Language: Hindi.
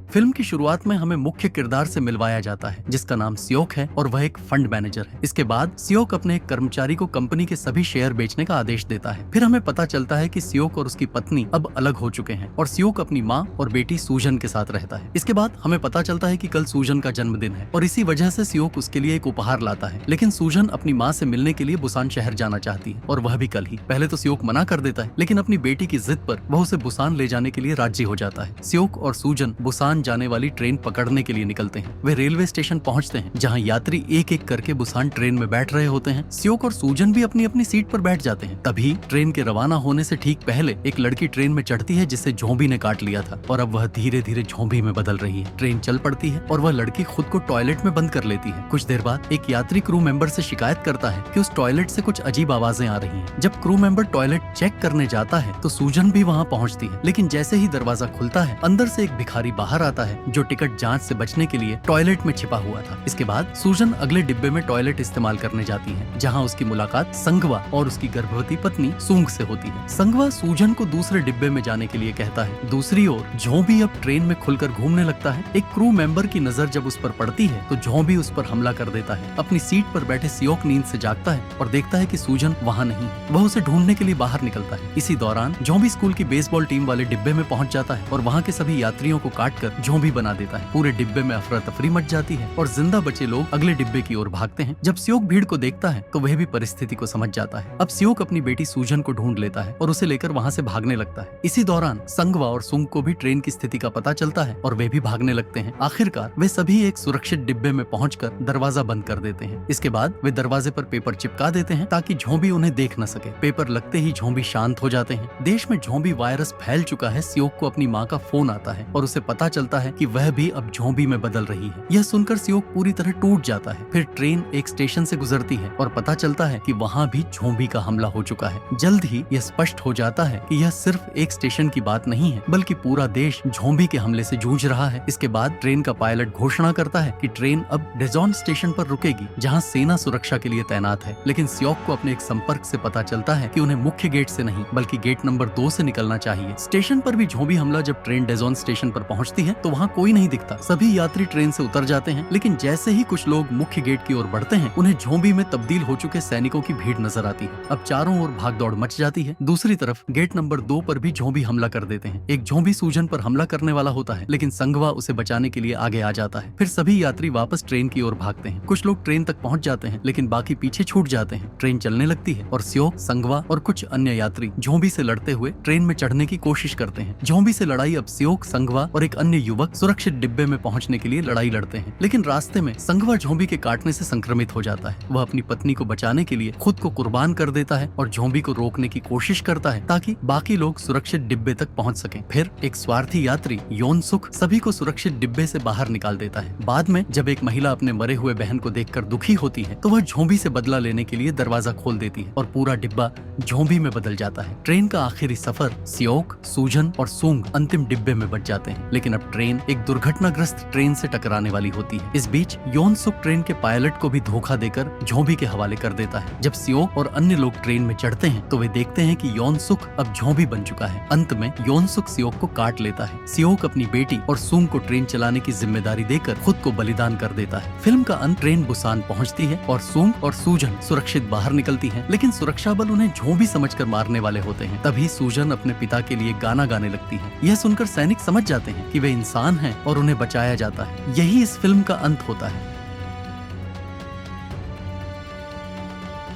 फिल्म की शुरुआत में हमें मुख्य किरदार से मिलवाया जाता है जिसका नाम सियोक है और वह एक फंड मैनेजर है। इसके बाद सियोक अपने एक कर्मचारी को कंपनी के सभी शेयर बेचने का आदेश देता है। फिर हमें पता चलता है कि सियोक और उसकी पत्नी अब अलग हो चुके हैं और सियोक अपनी माँ और बेटी सूजन के साथ रहता है। इसके बाद हमें पता चलता है कि कल सूजन का जन्मदिन है और इसी वजह से सियोक उसके लिए एक उपहार लाता है। लेकिन सूजन अपनी माँ से मिलने के लिए बुसान शहर जाना चाहती है और वह भी कल ही। पहले तो सियोक मना कर देता है, लेकिन अपनी बेटी की जिद पर वह उसे बुसान ले जाने के लिए राजी हो जाता है। सियोक और सूजन बुसान जाने वाली ट्रेन पकड़ने के लिए निकलते हैं। वे रेलवे स्टेशन पहुंचते हैं जहां यात्री एक एक करके बुसान ट्रेन में बैठ रहे होते हैं। सियोक और सूजन भी अपनी अपनी सीट पर बैठ जाते हैं। तभी ट्रेन के रवाना होने से ठीक पहले एक लड़की ट्रेन में चढ़ती है जिसे झोंबी ने काट लिया था और अब वह धीरे धीरे झोंबी में बदल रही है। ट्रेन चल पड़ती है और वह लड़की खुद को टॉयलेट में बंद कर लेती है। कुछ देर बाद एक यात्री क्रू मेंबर से शिकायत करता है कि उस टॉयलेट से कुछ अजीब आवाजें आ रही हैं। जब क्रू मेंबर टॉयलेट चेक करने जाता है तो सूजन भी वहां पहुंचती है, लेकिन जैसे ही दरवाजा खुलता है अंदर से एक भिखारी बाहर आता है जो टिकट जांच से बचने के लिए टॉयलेट में छिपा हुआ था। इसके बाद सूजन अगले डिब्बे में टॉयलेट इस्तेमाल करने जाती है जहां उसकी मुलाकात संगवा और उसकी गर्भवती पत्नी सूंग से होती है। संगवा सूजन को दूसरे डिब्बे में जाने के लिए कहता है। दूसरी ओर झोंबी अब ट्रेन में खुलकर घूमने लगता है। एक क्रू मेंबर की नजर जब उस पर पड़ती है तो झोंबी उस पर हमला कर देता है। अपनी सीट पर बैठे सियोक नींद से जागता है और देखता है कि सूजन वहाँ नहीं है। वह उसे ढूंढने के लिए बाहर निकलता है। इसी दौरान झोंबी स्कूल की बेसबॉल टीम वाले डिब्बे में पहुंच जाता है और वहाँ के सभी यात्रियों को काटकर झोंबी बना देता है। पूरे डिब्बे में अफरा तफरी मच जाती है और जिंदा बचे लोग अगले डिब्बे की ओर भागते हैं। जब सियोक भीड़ को देखता है तो वह भी परिस्थिति को समझ जाता है। अब सियोक अपनी बेटी सूजन को ढूंढ लेता है और उसे लेकर वहाँ से भागने लगता है। इसी दौरान संगवा और सुंग को भी ट्रेन की स्थिति का पता चलता है और वे भी भागने लगते हैं। आखिरकार वे सभी एक सुरक्षित डिब्बे में पहुंचकर दरवाजा बंद कर देते हैं। इसके बाद वे दरवाजे पर पेपर चिपका देते हैं ताकि झोंबी उन्हें देख न सके। पेपर लगते ही झोंबी शांत हो जाते हैं। देश में झोंबी वायरस फैल चुका है। सियोक को अपनी माँ का फोन आता है और उसे पता चलता है कि वह भी अब झोंबी में बदल रही है। यह सुनकर सियोक पूरी तरह टूट जाता है। फिर ट्रेन एक स्टेशन से गुजरती है और पता चलता है कि वहाँ भी झोंबी का हमला हो चुका है। जल्द ही यह स्पष्ट हो जाता है कि यह सिर्फ एक स्टेशन की बात नहीं है बल्कि पूरा देश झोंबी के हमले से जूझ रहा है। इसके बाद ट्रेन का पायलट घोषणा करता है कि ट्रेन अब डेजोन स्टेशन पर रुकेगी जहाँ सेना सुरक्षा के लिए तैनात है। लेकिन सियोक को अपने एक संपर्क से पता चलता है कि उन्हें मुख्य गेट से नहीं बल्कि गेट नंबर 2 से निकलना चाहिए। स्टेशन पर भी झोंबी हमला जब ट्रेन डेजोन स्टेशन पर पहुंचती है तो वहाँ कोई नहीं दिखता। सभी यात्री ट्रेन से उतर जाते हैं, लेकिन जैसे ही कुछ लोग मुख्य गेट की ओर बढ़ते हैं उन्हें झोंबी में तब्दील हो चुके सैनिकों की भीड़ नजर आती है। अब चारों ओर भागदौड़ मच जाती है। दूसरी तरफ गेट नंबर 2 पर भी झोंबी हमला कर देते हैं। एक झोंबी सूजन पर हमला करने वाला होता है, लेकिन संगवा उसे बचाने के लिए आगे आ जाता है। फिर सभी यात्री वापस ट्रेन की ओर भागते हैं। कुछ लोग ट्रेन तक पहुंच जाते हैं, लेकिन बाकी पीछे छूट जाते हैं। ट्रेन चलने लगती है और सियोक, संगवा और कुछ अन्य यात्री झोंबी से लड़ते हुए ट्रेन में चढ़ने की कोशिश करते हैं। झोंबी से लड़ाई अब सियोक, संगवा और एक अन्य युवक सुरक्षित डिब्बे में पहुंचने के लिए लड़ाई लड़ते हैं, लेकिन रास्ते में संगवा झोंबी के काटने से संक्रमित हो जाता है। वह अपनी पत्नी को बचाने के लिए खुद को कुर्बान कर देता है और झोंबी को रोकने की कोशिश करता है ताकि बाकी लोग सुरक्षित डिब्बे तक पहुंच सकें। फिर एक स्वार्थी यात्री योनसुक सभी को सुरक्षित डिब्बे से बाहर निकाल देता है। बाद में जब एक महिला अपने मरे हुए बहन को देखकर दुखी होती है तो वह झोंबी से बदला लेने के लिए दरवाजा खोल देती है और पूरा डिब्बा झोंबी में बदल जाता है। ट्रेन का आखिरी सफर सियोक, सूजन और सूंग अंतिम डिब्बे में बच जाते हैं, लेकिन अब ट्रेन एक दुर्घटनाग्रस्त ट्रेन से टकराने वाली होती है। इस बीच योनसुक ट्रेन के पायलट को भी धोखा देकर झोंबी के हवाले कर देता है। जब सियोक और अन्य लोग ट्रेन में चढ़ते हैं तो वे देखते हैं कि योनसुक अब झोंबी बन चुका है। अंत में योनसुक सियोक को काट लेता है। सियोक अपनी बेटी और सूंग को ट्रेन चलाने की जिम्मेदारी देकर खुद को बलिदान कर देता है। फिल्म का अंत ट्रेन बुसान पहुंचती है और सूंग और सूजन सुरक्षित बाहर निकलती है, लेकिन सुरक्षा बल उन्हें झोंबी समझकर मारने वाले होते हैं। तभी सूजन अपने पिता के लिए गाना गाने लगती है। यह सुनकर सैनिक समझ जाते हैं कि वे इंसान हैं और उन्हें बचाया जाता है। यही इस फिल्म का अंत होता है।